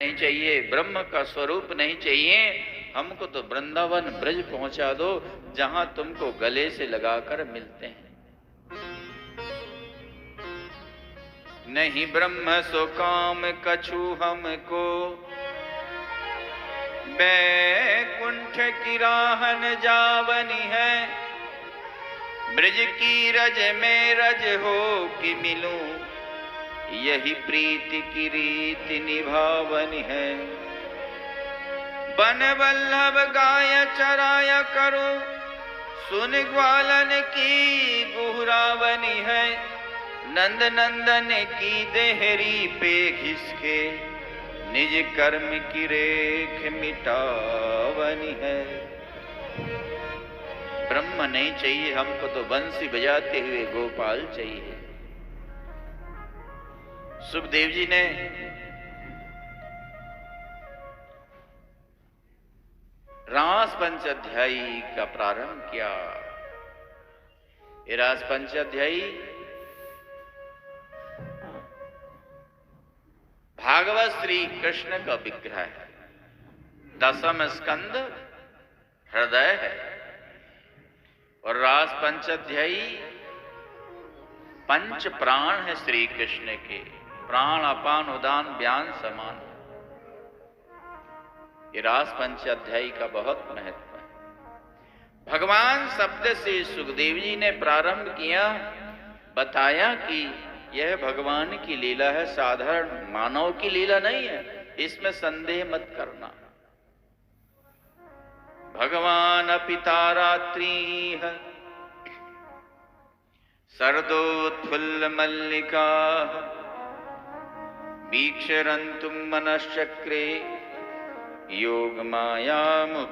नहीं चाहिए, ब्रह्म का स्वरूप नहीं चाहिए, हमको तो वृंदावन ब्रज पहुंचा दो जहां तुमको गले से लगाकर मिलते हैं। नहीं ब्रह्म सो काम कछु हमको, बैकुंठ की राहन जावनी है, ब्रज की रज में रज हो कि मिलूं, यही प्रीति की रीति निभावनी है। बन वल्लभ गाय चराया करो, सुन ग्वालन की गुहरावनी है, नंद नंदन की देहरी पे घिसके, निज कर्म की रेख मिटावनी है। ब्रह्म नहीं चाहिए हमको तो बंसी बजाते हुए गोपाल चाहिए। सुखदेव जी ने रास पंचाध्यायी का प्रारंभ किया। ये रास पंचाध्यायी भागवत श्री कृष्ण का विग्रह है, दसम स्कंद हृदय है, और रास पंचाध्यायी पंच प्राण है श्री कृष्ण के, प्राण अपान उदान व्यान समान। ये रास पंचाध्यायी का बहुत महत्व है। भगवान शब्द से सुखदेव जी ने प्रारंभ किया, बताया कि यह भगवान की लीला है, साधारण मानव की लीला नहीं है, इसमें संदेह मत करना। भगवान पिता रात्रि है, शरदोत्फुल्ल मल्लिका, वीक्षरन्तुं मनश्चक्रे, योग मायामुपाश्रितः।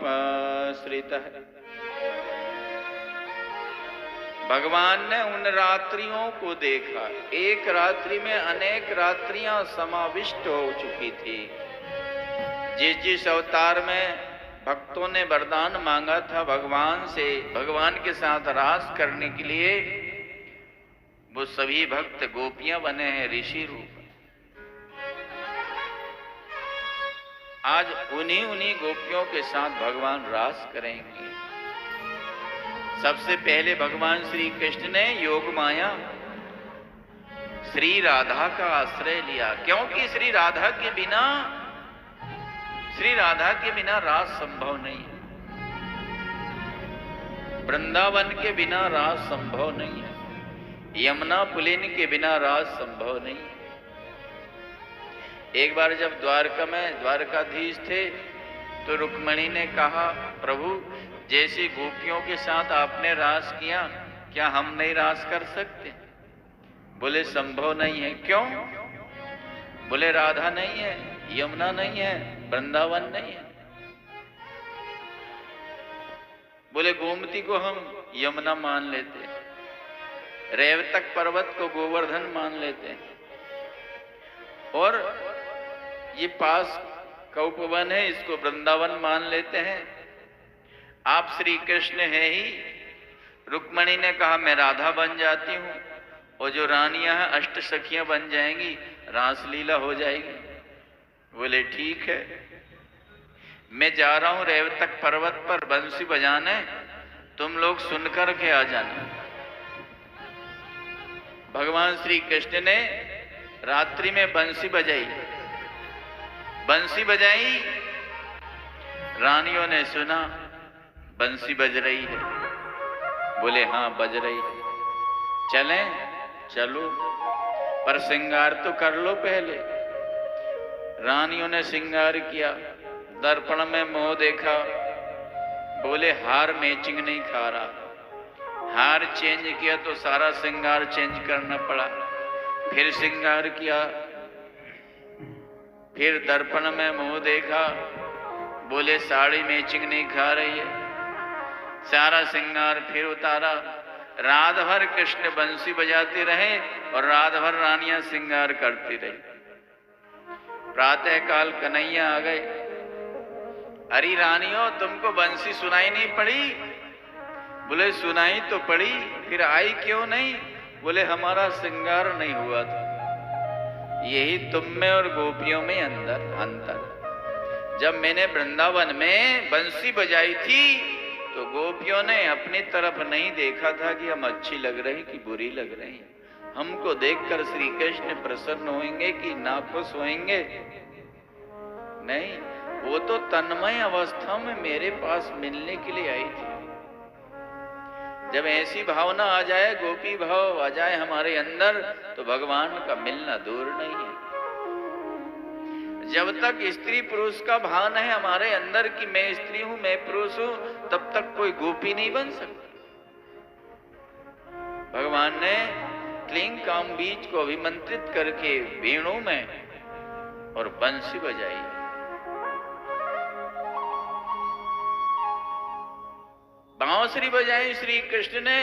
भगवान ने उन रात्रियों को देखा, एक रात्रि में अनेक रात्रियां समाविष्ट हो चुकी थी। जिस जिस अवतार में भक्तों ने वरदान मांगा था भगवान से, भगवान के साथ रास करने के लिए, वो सभी भक्त गोपियां बने हैं ऋषि रूप। आज उन्हीं गोपियों के साथ भगवान रास करेंगे। सबसे पहले भगवान श्री कृष्ण ने योग माया श्री राधा का आश्रय लिया, क्योंकि श्री राधा के बिना रास संभव नहीं है, वृंदावन के बिना रास संभव नहीं है, यमुना पुलिन के बिना रास संभव नहीं है। एक बार जब द्वारका में द्वारकाधीश थे तो रुक्मणी ने कहा, प्रभु जैसी गोपियों के साथ आपने रास किया, क्या हम नहीं रास कर सकते? बोले संभव नहीं है। क्यों? बोले राधा नहीं है, यमुना नहीं है, वृंदावन नहीं है। बोले गोमती को हम यमुना मान लेते हैं, रेवतक पर्वत को गोवर्धन मान लेते हैं, और ये पास का उपवन है, इसको वृंदावन मान लेते हैं। आप श्री कृष्ण है ही। रुक्मणी ने कहा मैं राधा बन जाती हूं, और जो रानियां हैं अष्ट सखियां बन जाएंगी, रासलीला हो जाएगी। बोले ठीक है, मैं जा रहा हूं रेवतक पर्वत पर बंसी बजाने, तुम लोग सुनकर के आ जाना। भगवान श्री कृष्ण ने रात्रि में बंसी बजाई, रानियों ने सुना बंसी बज रही है। बोले हाँ बज रही है, चलें? चलो, पर श्रृंगार तो कर लो पहले। रानियों ने श्रृंगार किया, दर्पण में मुंह देखा, बोले हार मैचिंग नहीं खा रहा। हार चेंज किया तो सारा श्रृंगार चेंज करना पड़ा। फिर श्रृंगार किया, फिर दर्पण में मुंह देखा, बोले साड़ी मैचिंग नहीं खा रही है। सारा श्रृंगार फिर उतारा। रात भर कृष्ण बंसी बजाते रहे और रात भर रानियां श्रृंगार करती रही। प्रातः काल कन्हैया आ गए। अरे रानियों, तुमको बंसी सुनाई नहीं पड़ी? बोले सुनाई तो पड़ी, फिर आई क्यों नहीं? बोले हमारा श्रृंगार नहीं हुआ था। यही तुम में और गोपियों में अंतर। जब मैंने वृंदावन में बंसी बजाई थी तो गोपियों ने अपनी तरफ नहीं देखा था कि हम अच्छी लग रही कि बुरी लग रही। हमको देखकर श्री कृष्ण प्रसन्न होंगे कि नाखुश होंगे? नहीं, वो तो तन्मय अवस्था में मेरे पास मिलने के लिए आई थी। जब ऐसी भावना आ जाए, गोपी भाव आ जाए हमारे अंदर, तो भगवान का मिलना दूर नहीं है। जब तक स्त्री पुरुष का भान है हमारे अंदर कि मैं स्त्री हूं मैं पुरुष हूं, तब तक कोई गोपी नहीं बन सकता। भगवान ने क्लीं काम बीज को अभिमंत्रित करके वेणु में और बंसी बजाई। बांसुरी बजाई श्री कृष्ण ने।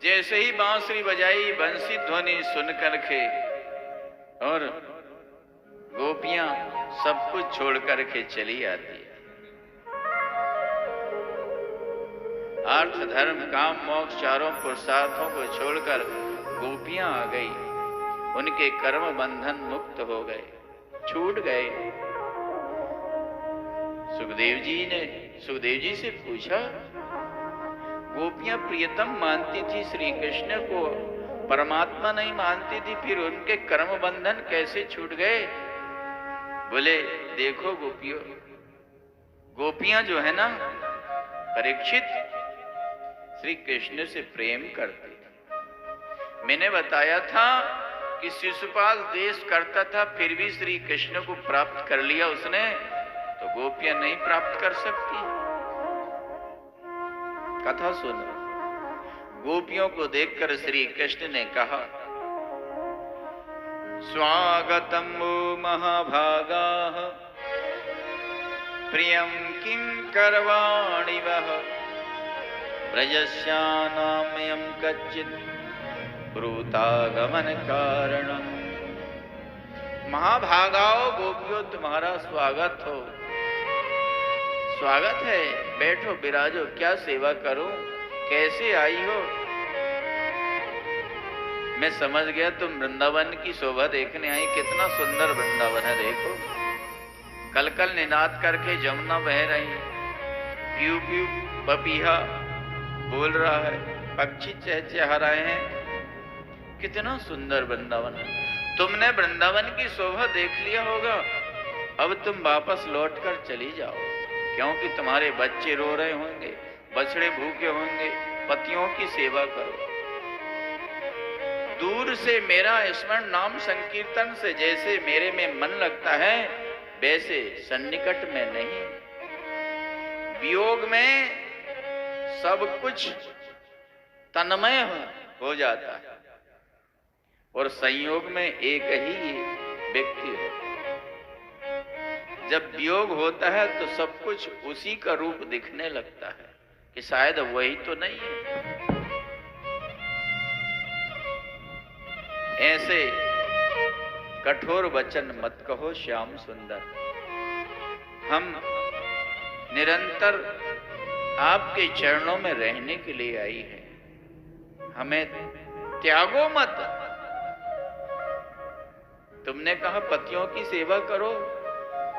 जैसे ही बांसुरी बजाई, बंसी ध्वनि सुनकर के और गोपियां सब कुछ छोड़ करके चली आती है। अर्थ धर्म काम मोक्ष चारों पुरुषार्थों को छोड़कर गोपियां आ गई। उनके कर्म बंधन मुक्त हो गए, छूट गए। सुखदेव जी से पूछा, गोपियां प्रियतम मानती थी श्री कृष्ण को, परमात्मा नहीं मानती थी, फिर उनके कर्म बंधन कैसे छूट गए? बोले देखो गोपियां जो है ना, परीक्षित श्री कृष्ण से प्रेम करती थी। मैंने बताया था कि शिशुपाल देश करता था, फिर भी श्री कृष्ण को प्राप्त कर लिया उसने, तो गोपियां नहीं प्राप्त कर सकती। कथा सुनो। गोपियों को देखकर श्री कृष्ण ने कहा, स्वागतम वो महाभागाः प्रियं किं करवाणि वः ब्रजस्यानामयं कच्चित् ब्रूतागमन कारणम्। महाभागाओ गोपियों, तुम्हारा स्वागत हो। स्वागत है, बैठो विराजो, क्या सेवा करूं, कैसे आई हो? मैं समझ गया तुम वृंदावन की शोभा देखने आई। कितना सुंदर वृंदावन है, देखो। कल कल निनाद करके जमुना बह रही, प्यू प्यू पपीहा बोल रहा है, पक्षी चहचहा रहे हैं। कितना सुंदर वृंदावन है। तुमने वृंदावन की शोभा देख लिया होगा, अब तुम वापस लौटकर चली जाओ, क्योंकि तुम्हारे बच्चे रो रहे होंगे, बछड़े भूखे होंगे। पतियों की सेवा करो। दूर से मेरा स्मरण नाम संकीर्तन से जैसे मेरे में मन लगता है, वैसे सन्निकट में नहीं। वियोग में सब कुछ तन्मय हो जाता है और संयोग में एक ही व्यक्ति हो। जब वियोग होता है तो सब कुछ उसी का रूप दिखने लगता है कि शायद वही तो नहीं है। ऐसे कठोर वचन मत कहो श्याम सुंदर। हम निरंतर आपके चरणों में रहने के लिए आई है, हमें त्यागो मत। तुमने कहा पतियों की सेवा करो,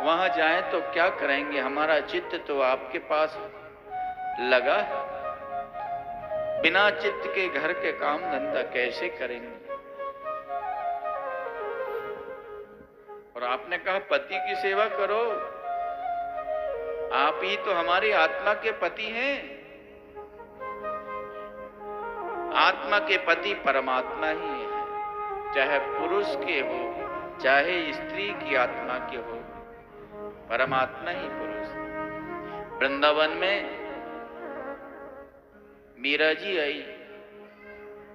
वहां जाएं तो क्या करेंगे? हमारा चित्त तो आपके पास लगा है। बिना चित्त के घर के काम धंधा कैसे करेंगे? और आपने कहा पति की सेवा करो। आप ही तो हमारी आत्मा के पति हैं। आत्मा के पति परमात्मा ही है, चाहे पुरुष के हो चाहे स्त्री की आत्मा के हो, परमात्मा ही पुरुष। वृंदावन में मीरा जी आई,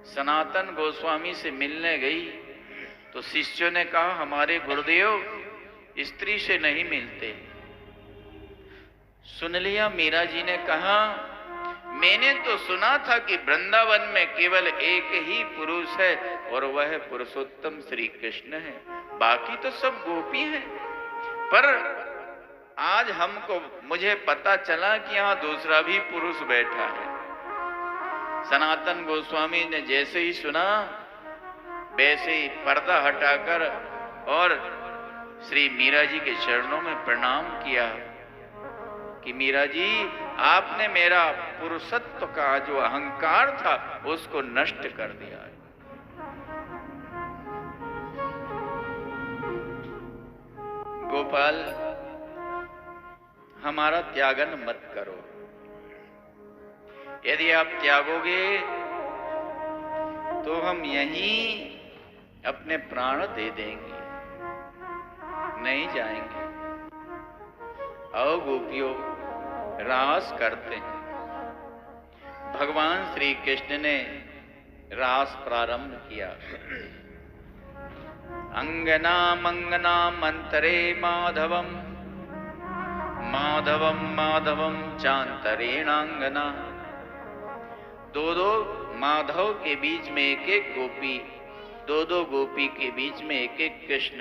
सनातन गोस्वामी से मिलने गई तो शिष्यों ने कहा हमारे गुरुदेव स्त्री से नहीं मिलते। सुन लिया। मीरा जी ने कहा मैंने तो सुना था कि वृंदावन में केवल एक ही पुरुष है और वह पुरुषोत्तम श्री कृष्ण है, बाकी तो सब गोपी हैं। पर आज मुझे पता चला कि यहाँ दूसरा भी पुरुष बैठा है। सनातन गोस्वामी ने जैसे ही सुना वैसे ही पर्दा हटाकर और श्री मीरा जी के चरणों में प्रणाम किया कि मीरा जी, आपने मेरा पुरुषत्व का जो अहंकार था उसको नष्ट कर दिया है। गोपाल, हमारा त्यागन मत करो। यदि आप त्यागोगे तो हम यहीं अपने प्राण दे देंगे, नहीं जाएंगे। आओ गोपियों, रास करते हैं। भगवान श्री कृष्ण ने रास प्रारंभ किया। अंगना मंगना मंतरे माधवम, माधवम माधवम चांतरेणांगना। दो दो माधव के बीच में एक एक गोपी, दो दो गोपी के बीच में एक एक कृष्ण,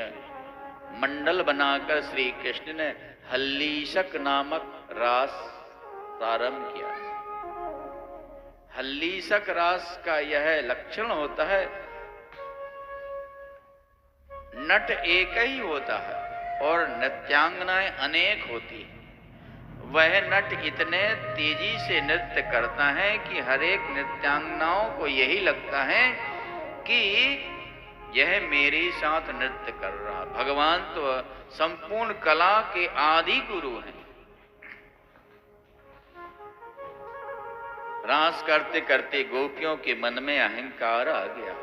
मंडल बनाकर श्री कृष्ण ने हल्लीशक नामक रास प्रारंभ किया। हल्लीशक रास का यह लक्षण होता है, नट एक ही होता है और नृत्यांगनाएं अनेक होती हैं। वह नट इतने तेजी से नृत्य करता है कि हर एक नृत्यांगनाओं को यही लगता है कि यह मेरे साथ नृत्य कर रहा। भगवान तो संपूर्ण कला के आदि गुरु हैं। रास करते करते गोपियों के मन में अहंकार आ गया।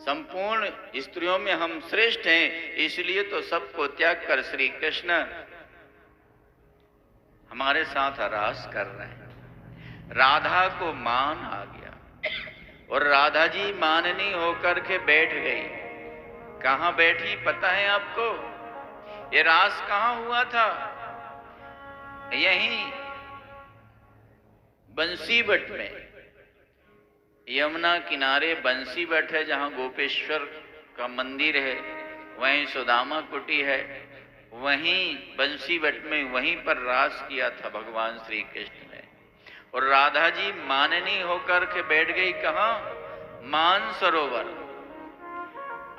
संपूर्ण स्त्रियों में हम श्रेष्ठ हैं, इसलिए तो सबको त्याग कर श्री कृष्ण हमारे साथ रास कर रहे हैं। राधा को मान आ गया और राधा जी माननी होकर के बैठ गई। कहां बैठी पता है आपको? ये रास कहां हुआ था? यहीं बंसीबट में, यमुना किनारे बंसीबट है जहां गोपेश्वर का मंदिर है, वहीं सुदामा कुटी है, वहीं बंसीबट में वहीं पर रास किया था भगवान श्री कृष्ण ने। और राधा जी माननी होकर के बैठ गई। कहां? मान सरोवर।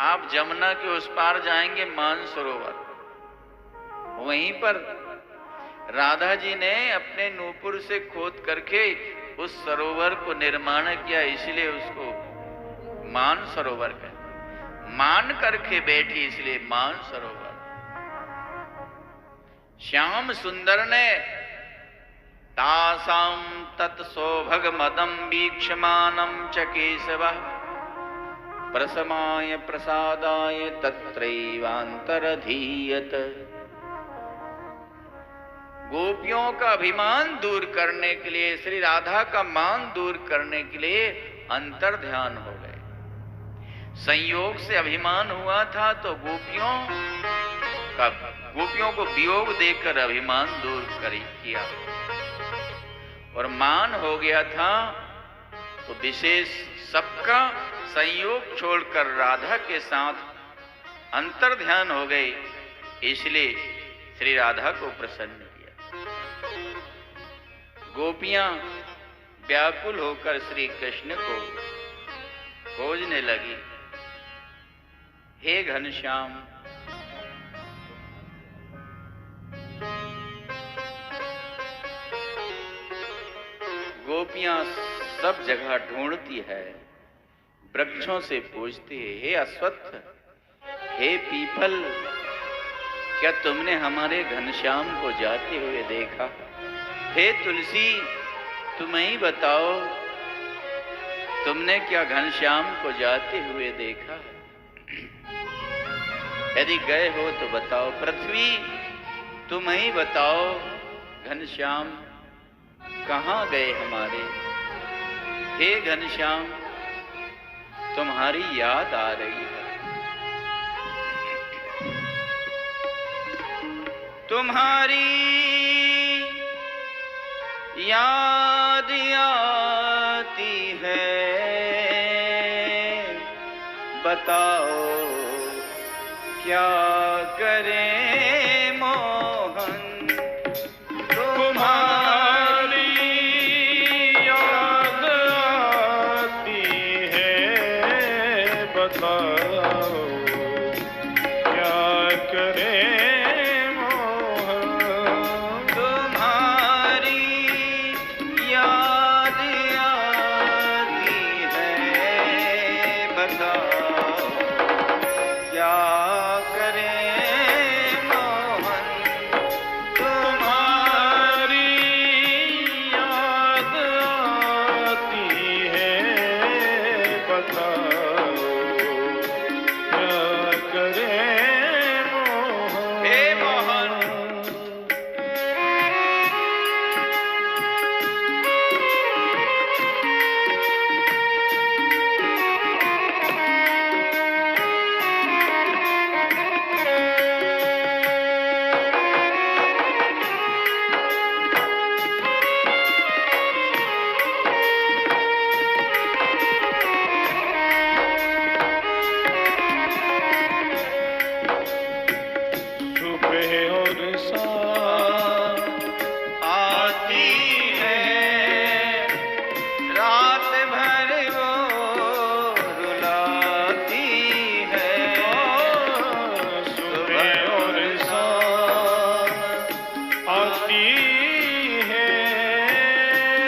आप जमुना के उस पार जाएंगे मान सरोवर, वहीं पर राधा जी ने अपने नूपुर से खोद करके उस सरोवर को निर्माण किया, इसलिए उसको मान सरोवर कहते। मान करके बैठी इसलिए मान सरोवर। श्याम सुंदर ने तासाम तत्सौभग मदम वीक्षमानम च केशवः प्रसमाय प्रसादाय तत्रैवांतरधीयत। गोपियों का अभिमान दूर करने के लिए, श्री राधा का मान दूर करने के लिए अंतर ध्यान हो गए। संयोग से अभिमान हुआ था तो गोपियों को वियोग देकर अभिमान दूर किया, और मान हो गया था तो विशेष सबका संयोग छोड़कर राधा के साथ अंतर ध्यान हो गए, इसलिए श्री राधा को प्रसन्न किया। गोपियां व्याकुल होकर श्री कृष्ण को खोजने लगी। हे घनश्याम, गोपियां सब जगह ढूंढती है, वृक्षों से पूछती है, हे अश्वत्थ, हे पीपल, क्या तुमने हमारे घनश्याम को जाते हुए देखा? हे तुलसी, तुम ही बताओ, तुमने क्या घनश्याम को जाते हुए देखा? यदि गए हो तो बताओ। पृथ्वी, तुम ही बताओ, घनश्याम कहाँ गए हमारे? हे घनश्याम, तुम्हारी याद आ रही है। तुम्हारी याद आती है, बताओ क्या करें मोहन? तुम्हारी बताओ क्या करें मोहन। तुम्हारी याद आती है, बताओ क्या करें मोहन। तुम्हारी याद आती है, बताओ क्या करें मोहन। हे मोहन। सुबह और शाम आती है, रात भर वो रुलाती है। सुबह और शाम आती है,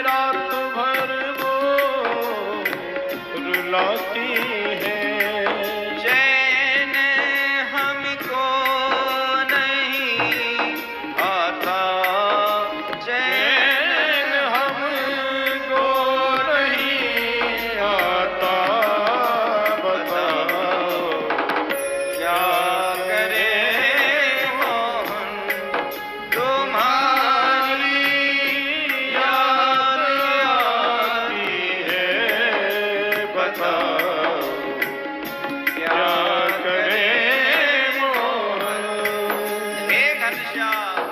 रात भर वो रुलाती है। चैन हमको नहीं आता, चैन हमको नहीं आता, बताओ क्या करें मोहन। तुम्हारी याद आती है, बताओ क्या करें मोहन। हे घनश्याम।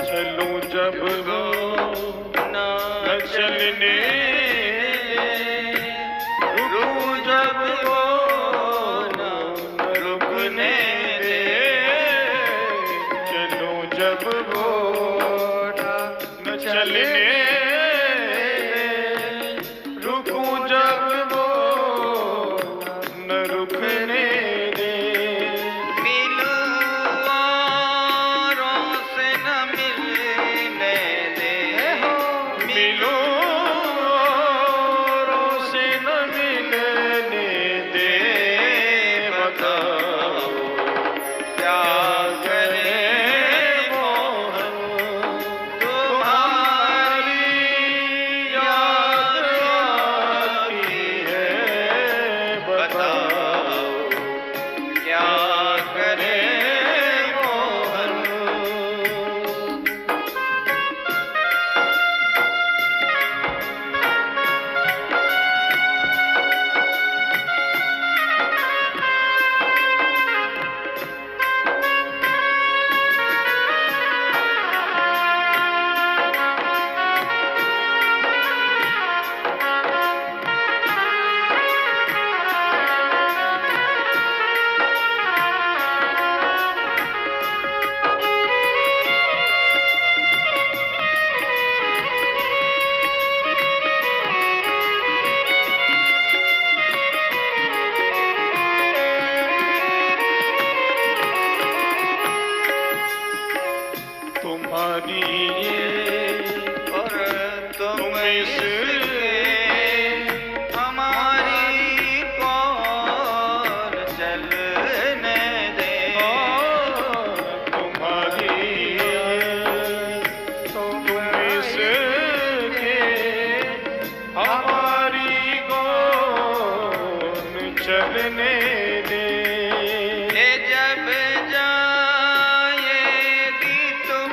चलूं जब वो ना न चलने, रुकूं जब वो ना रुकने दे। चलूं जब वो न चलने, रुकूं जब वो न रुकने दे। मिलूं औरों से न मिलने दे। मिलो औरों से न मिलने दे, बताओ क्या करें मोहन। तुम्हारी याद आती है, बताओ क्या करें मोहन। तुम्हारी ये और तुम तुम इसलिए हमारी कौन चलने दे। तुम्हारी तुम इसके हमारी कौन चलने दे। ये जब जाएगी तुम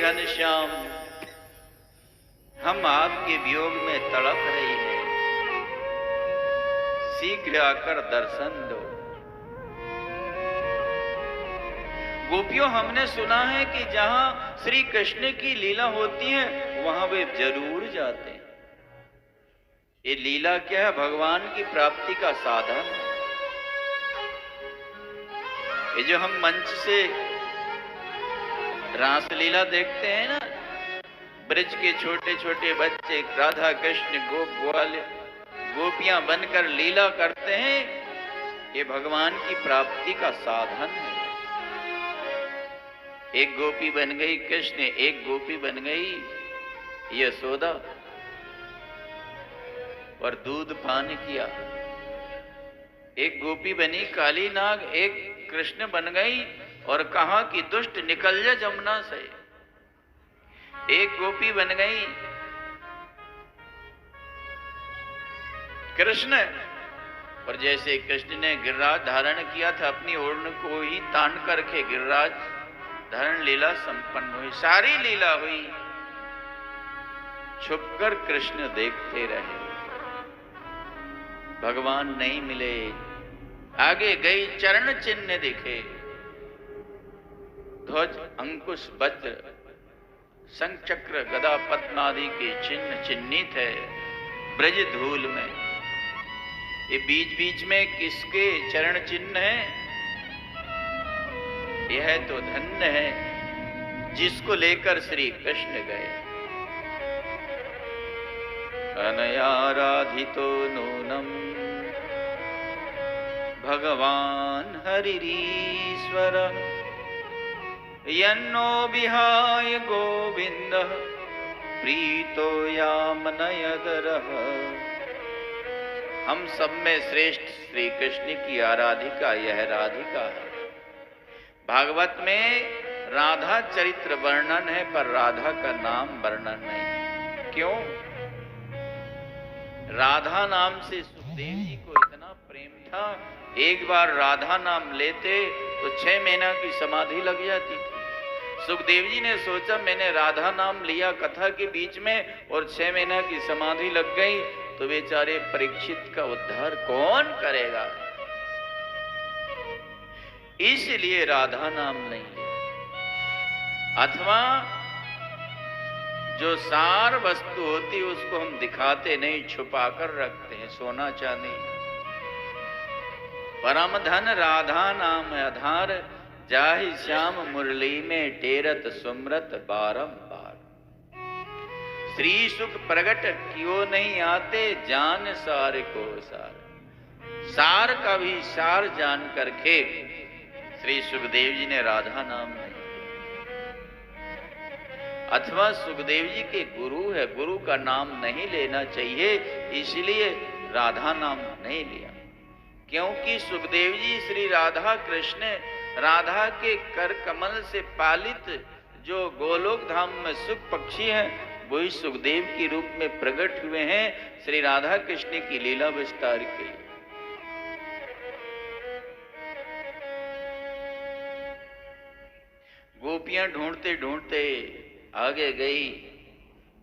घनश्याम, हम आपके वियोग में तड़प रही हैं, शीघ्र आकर दर्शन दो। गोपियों, हमने सुना है कि जहां श्री कृष्ण की लीला होती है वहां वे जरूर जाते हैं। ये लीला क्या है? भगवान की प्राप्ति का साधन है। ये जो हम मंच से रासलीला देखते हैं ना, ब्रज के छोटे छोटे बच्चे राधा कृष्ण गोप ग्वाल गोपियां बनकर लीला करते हैं, ये भगवान की प्राप्ति का साधन है। एक गोपी बन गई कृष्ण, एक गोपी बन गई यशोदा और दूध पान किया। एक गोपी बनी काली नाग, एक कृष्ण बन गई और कहा कि दुष्ट निकल जा जमुना से। एक गोपी बन गई कृष्ण, और जैसे कृष्ण ने गिरिराज धारण किया था, अपनी ओढ़ को ही तान करके गिरिराज धारण लीला संपन्न हुई। सारी लीला हुई, छुपकर कृष्ण देखते रहे, भगवान नहीं मिले। आगे गई, चरण चिन्ह दिखे, ध्वज अंकुश वज्र शंख चक्र गदा पद्म आदि के चिन्ह चिन्हित है ब्रज धूल में। ये बीच बीच में किसके चरण चिन्ह है? यह तो धन्य है जिसको लेकर श्री कृष्ण गए। अनयाराधितो नूनम भगवान हरिरीश्वर, यन्नो विहाय गोविंद प्रीतो यामनयदरः। हम सब में श्रेष्ठ श्री कृष्ण की आराधिका यह राधिका है। भागवत में राधा चरित्र वर्णन है, पर राधा का नाम वर्णन नहीं। क्यों? राधा नाम से सुखदेव जी को इतना प्रेम था, एक बार राधा नाम लेते तो 6 महीना की समाधि लग जाती थी। सुखदेव जी ने सोचा मैंने राधा नाम लिया कथा के बीच में और 6 महीना की समाधि लग गई, तो बेचारे परीक्षित का उद्धार कौन करेगा? इसलिए राधा नाम नहीं लिया। अथवा जो सार वस्तु होती है उसको हम दिखाते नहीं, छुपा कर रखते हैं, सोना चांदी। परम धन राधा नाम आधार, जाहि श्याम मुरली में टेरत सुमरत बारंबार। श्री सुख प्रगट क्यों नहीं आते, जान सार को सार। सार का भी सार जान करके श्री सुखदेव जी ने राधा नाम नहीं। अथवा सुखदेव जी के गुरु है, गुरु का नाम नहीं लेना चाहिए, इसलिए राधा नाम नहीं लिया। क्योंकि सुखदेव जी श्री राधा कृष्ण, राधा के कर कमल से पालित जो गोलोक धाम में सुख पक्षी हैं, वही सुखदेव के रूप में प्रकट हुए हैं श्री राधा कृष्ण की लीला विस्तार के लिए। गोपियां ढूंढते ढूंढते आगे गई,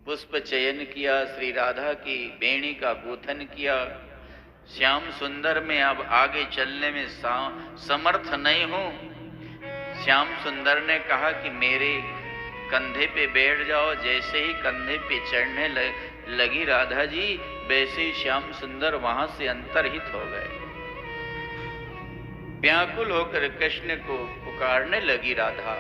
पुष्प चयन किया, श्री राधा की बेणी का गोथन किया। श्याम सुंदर में अब आगे चलने में समर्थ नहीं हूं। श्याम सुंदर ने कहा कि मेरे कंधे पे बैठ जाओ। जैसे ही कंधे पे चढ़ने लगी राधा जी, वैसे ही श्याम सुंदर वहां से अंतर्हित हो गए। व्याकुल होकर कृष्ण को पुकारने लगी राधा,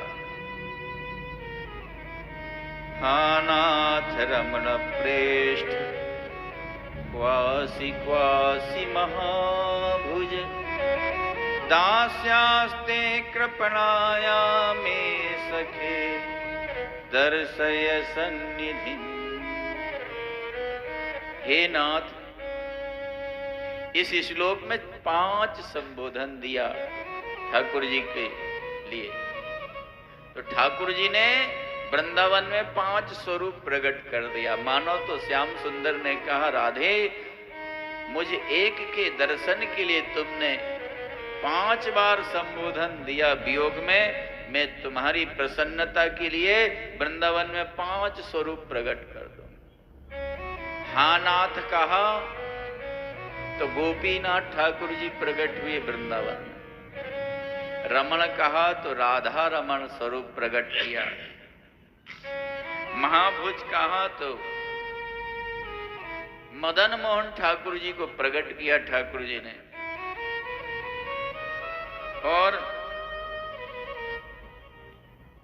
नाथ रमण प्रेष्ठ क्वासी क्वासी महाभुज, दास्यास्ते कृपणाया मे सखे दर्शय सन्निधि। हे नाथ, इस श्लोक में 5 संबोधन दिया ठाकुर जी के लिए। तो ठाकुर जी ने वृंदावन में 5 स्वरूप प्रकट कर दिया। मानो तो श्याम सुंदर ने कहा, राधे मुझे एक के दर्शन के लिए तुमने 5 बार संबोधन दिया वियोग में, मैं तुम्हारी प्रसन्नता के लिए वृंदावन में 5 स्वरूप प्रकट कर दूं। हाँ नाथ कहा तो गोपीनाथ ठाकुर जी प्रकट हुए वृंदावन में। रमण कहा तो राधा रमण स्वरूप प्रकट किया। महाभुज कहा तो मदन मोहन ठाकुर जी को प्रकट किया ठाकुर जी ने। और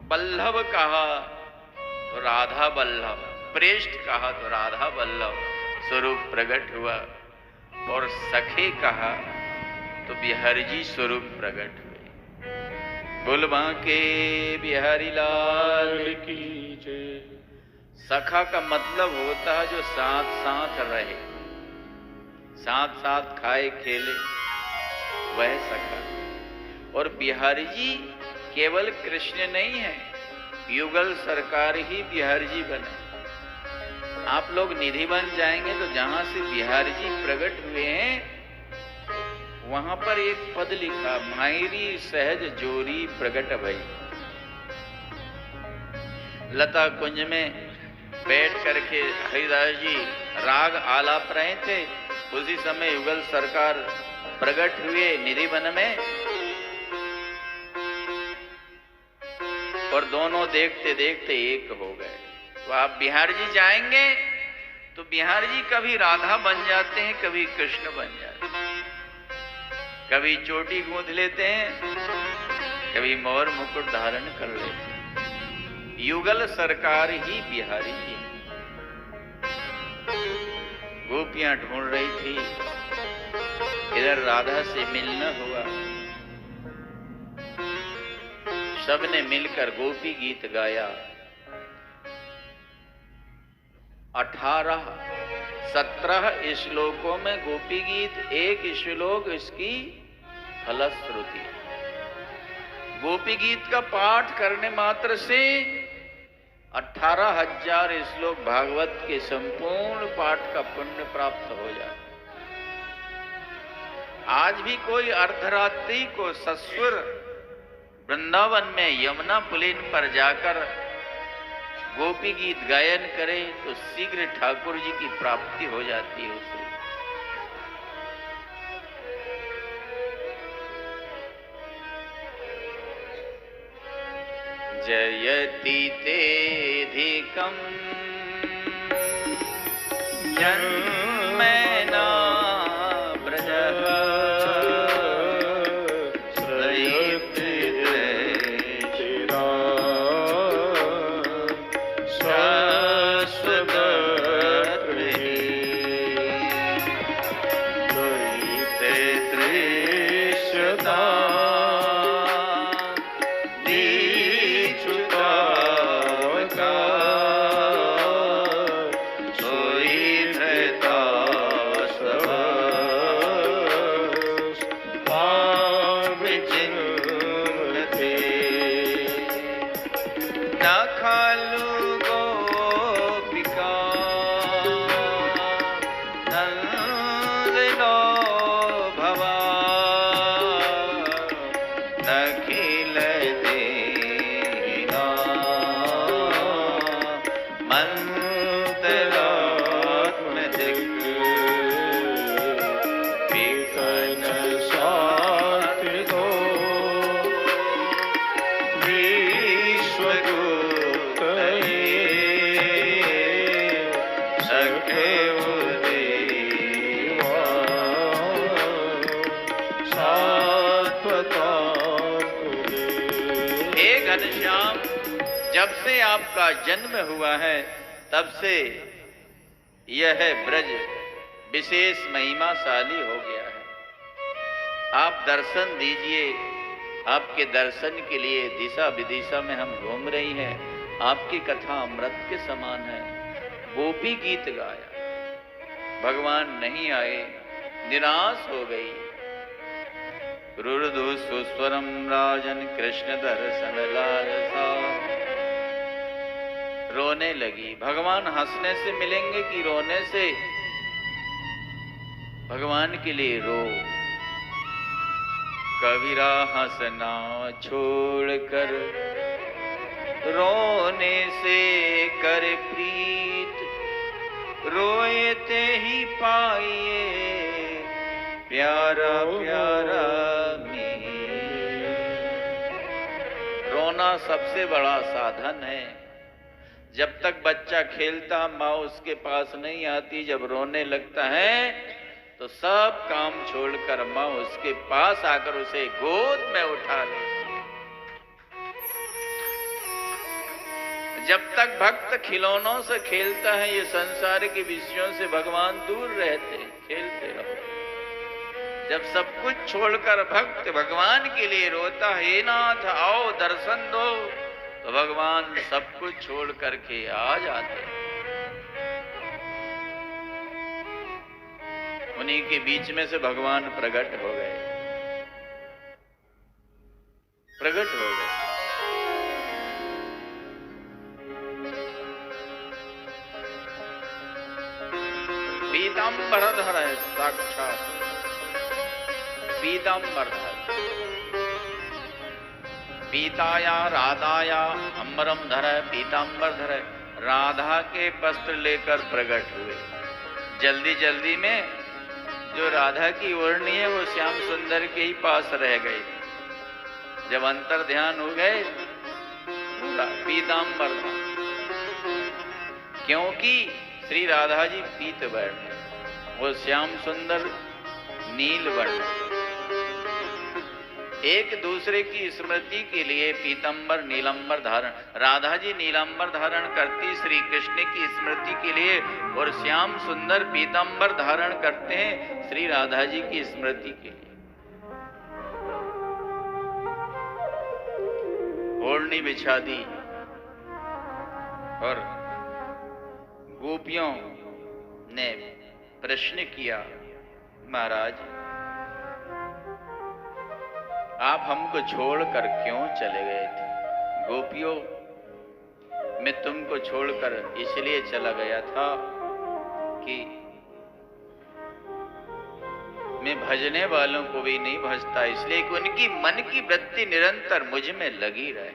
बल्लभ कहा तो राधा बल्लभ, प्रेष्ठ कहा तो राधा बल्लभ स्वरूप प्रकट हुआ। और सखे कहा तो बिहारी जी स्वरूप प्रकट हुए। बोलबा के बिहारी लाल की जय। सखा का मतलब होता है जो साथ साथ रहे, साथ साथ खाए खेले, वह सखा। और बिहारी जी केवल कृष्ण नहीं है, युगल सरकार ही बिहारी जी बने। आप लोग निधि बन जाएंगे तो जहां से बिहारी जी प्रकट हुए हैं वहां पर एक पद लिखा, मायरी सहज जोरी प्रकट भई। लता कुंज में बैठ करके हरिदास जी राग आलाप रहे थे, उसी समय युगल सरकार प्रकट हुए निधि वन में। और दोनों देखते देखते एक हो गए। तो आप बिहार जी जाएंगे तो बिहार जी कभी राधा बन जाते हैं, कभी कृष्ण बन जाते हैं, कभी चोटी गूंथ लेते हैं, कभी मोर मुकुट धारण कर लेते हैं। युगल सरकार ही बिहारी जी। गोपियां ढूंढ रही थी, इधर राधा से मिलना हुआ। सबने मिलकर गोपी गीत गाया। 17 श्लोकों में गोपी गीत, एक श्लोक इसकी फलश्रुति। गोपी गीत का पाठ करने मात्र से 18,000 श्लोक भागवत के संपूर्ण पाठ का पुण्य प्राप्त हो जाता। आज भी कोई अर्धरात्रि को सस्वर वृंदावन में यमुना पुलिन पर जाकर गोपी गीत गायन करे तो शीघ्र ठाकुर जी की प्राप्ति हो जाती है उसे। जयति तेधिकम् जन्मना ब्रजः जब से आपका जन्म हुआ है तब से यह ब्रज विशेष महिमाशाली हो गया है। आप दर्शन दीजिए। आपके दर्शन के लिए दिशा विदिशा में हम घूम रही हैं। आपकी कथा अमृत के समान है। गोपी गीत गाया, भगवान नहीं आए, निराश हो गई। रुरुदु सुस्वरम राजन कृष्ण दर्शन लालसा, रोने लगी। भगवान हंसने से मिलेंगे कि रोने से? भगवान के लिए रो। कबीरा हंसना छोड़कर रोने से कर प्रीत, रोए ते ही पाइए प्यारा प्यारा मीत। रोना सबसे बड़ा साधन है। जब तक बच्चा खेलता माँ उसके पास नहीं आती, जब रोने लगता है तो सब काम छोड़कर माँ उसके पास आकर उसे गोद में उठा लेती है। जब तक भक्त खिलौनों से खेलता है, ये संसार के विषयों से भगवान दूर रहते हैं, खेलते रहो। जब सब कुछ छोड़कर भक्त भगवान के लिए रोता है, हे नाथ आओ दर्शन दो, तो भगवान सब कुछ छोड़ करके आ जाते हैं। उन्हीं के बीच में से भगवान प्रकट हो गए, प्रकट हो गए। पीतांबरधर है साक्षात, पीतांबरधर। पीताया राधाया अंबरम धर, पीतांबरधर। राधा के वस्त्र लेकर प्रकट हुए। जल्दी जल्दी में जो राधा की ओढ़नी है वो श्याम सुंदर के ही पास रह गई। जब अंतर ध्यान हो गए, पीतांबरधर, क्योंकि श्री राधा जी पीत वर्ण और श्याम सुंदर नील वर्ण। एक दूसरे की स्मृति के लिए पीतंबर नीलंबर धारण, राधा जी नीलंबर धारण करती श्री कृष्ण की स्मृति के लिए, और श्याम सुंदर पीतंबर धारण करते हैं श्री राधा जी की स्मृति के लिए। ओढ़नी बिछा दी और गोपियों ने प्रश्न किया, महाराज आप हमको छोड़कर क्यों चले गए थे? गोपियों, मैं तुमको छोड़कर इसलिए चला गया था कि मैं भजने वालों को भी नहीं भजता, इसलिए कि उनकी मन की वृत्ति निरंतर मुझ में लगी रहे।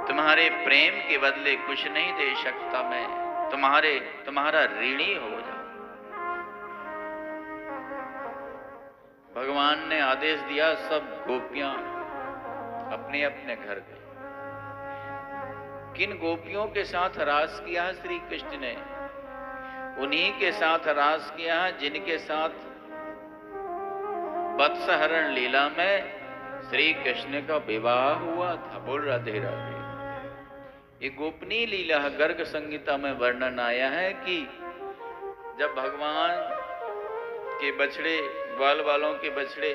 तुम्हारे प्रेम के बदले कुछ नहीं दे सकता मैं, तुम्हारा ऋणी हो जाऊं। भगवान ने आदेश दिया, सब गोपियां अपने अपने घर गए। किन गोपियों के साथ रास किया है श्री कृष्ण ने? उन्हीं के साथ रास किया है जिनके साथ वत्सहरण लीला में श्री कृष्ण का विवाह हुआ था। बोल राधे राधे। ये गोपनीय लीला गर्ग संहिता में वर्णन आया है कि जब भगवान के बछड़े, ग्वाल वालों के बछड़े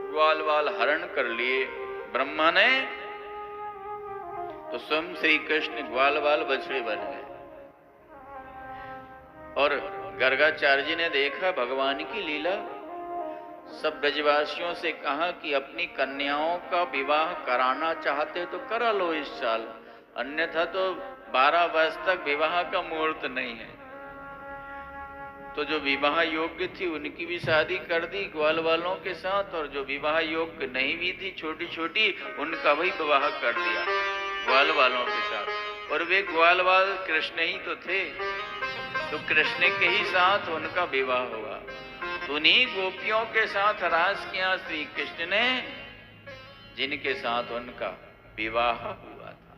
ग्वाल वाल हरण कर लिए ब्रह्मा ने, तो स्वयं श्री कृष्ण ग्वाल वाल बछड़े बन गए। और गर्गाचार्य जी ने देखा भगवान की लीला, सब ब्रजवासियों से कहा कि अपनी कन्याओं का विवाह कराना चाहते तो करा लो इस साल, अन्यथा तो 12 वर्ष तक विवाह का मुहूर्त नहीं है। तो जो विवाह योग्य थी उनकी भी शादी कर दी ग्वाल वालों के साथ, और जो विवाह योग्य नहीं भी थी छोटी छोटी, उनका भी विवाह कर दिया ग्वाल वालों के साथ। और वे ग्वाल वाल कृष्ण ही तो थे, तो कृष्ण के ही साथ उनका विवाह हुआ। उन्हीं गोपियों के साथ रास किया श्री कृष्ण ने जिनके साथ उनका विवाह हुआ था।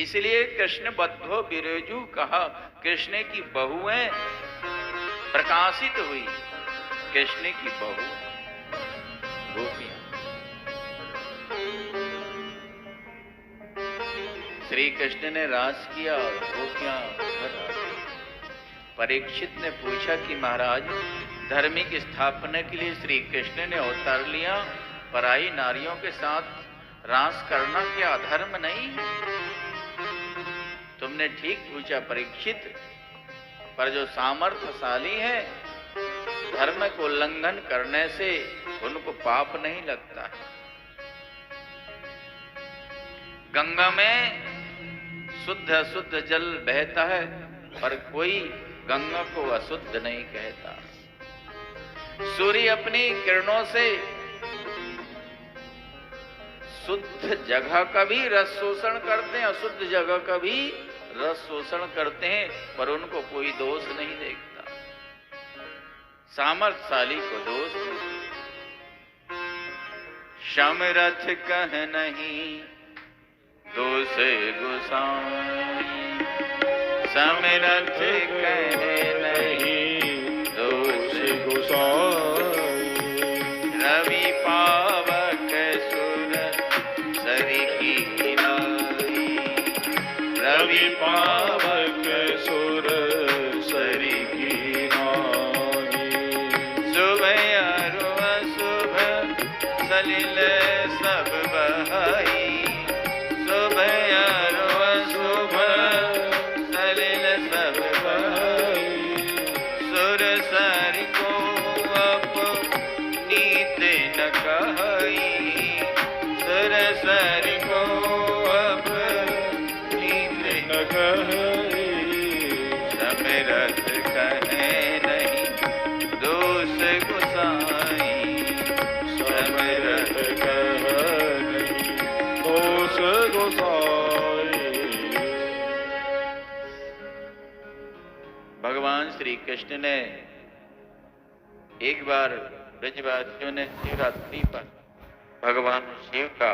इसलिए कृष्ण बद्धो विरजू कहा, कृष्ण की बहुएं प्रकाशित हुई, कृष्ण की बहू गोपियां। श्री कृष्ण ने रास किया, गोपियां घर आ गई। परीक्षित ने पूछा कि महाराज, धर्म की स्थापना के लिए श्री कृष्ण ने अवतार लिया, पराई नारियों के साथ रास करना क्या अधर्म नहीं है? तुमने ठीक पूछा परीक्षित, पर जो सामर्थ्यशाली है धर्म को उल्लंघन करने से उनको पाप नहीं लगता है। गंगा में शुद्ध अशुद्ध जल बहता है, पर कोई गंगा को अशुद्ध नहीं कहता। सूर्य अपनी किरणों से शुद्ध जगह का भी रस शोषण करते हैं, अशुद्ध जगह का भी रस शोषण करते हैं, पर उनको कोई दोष नहीं देखता। सामर्थशाली को दोष नहीं। समरथ कह नहीं दोष गोसाई, समरथ कह नहीं दोष गोसाई। रवि पावक सुर सरि की नाई, रवि पावक सुर सरि की नाई। शुभ अरु अशुभ सलिल सब बहाई, शुभ अरु अशुभ सलिल सब बहाई। सुर सरि को अपनीत न कहाई, सुर सरि को अपनीत न कहाई। समरथ कहे नहीं दोष गोसाई, समरथ कह नहीं दोष गोसाई। भगवान श्री कृष्ण ने एक बार ब्रजवासियों ने शिवरात्रि पर भगवान शिव का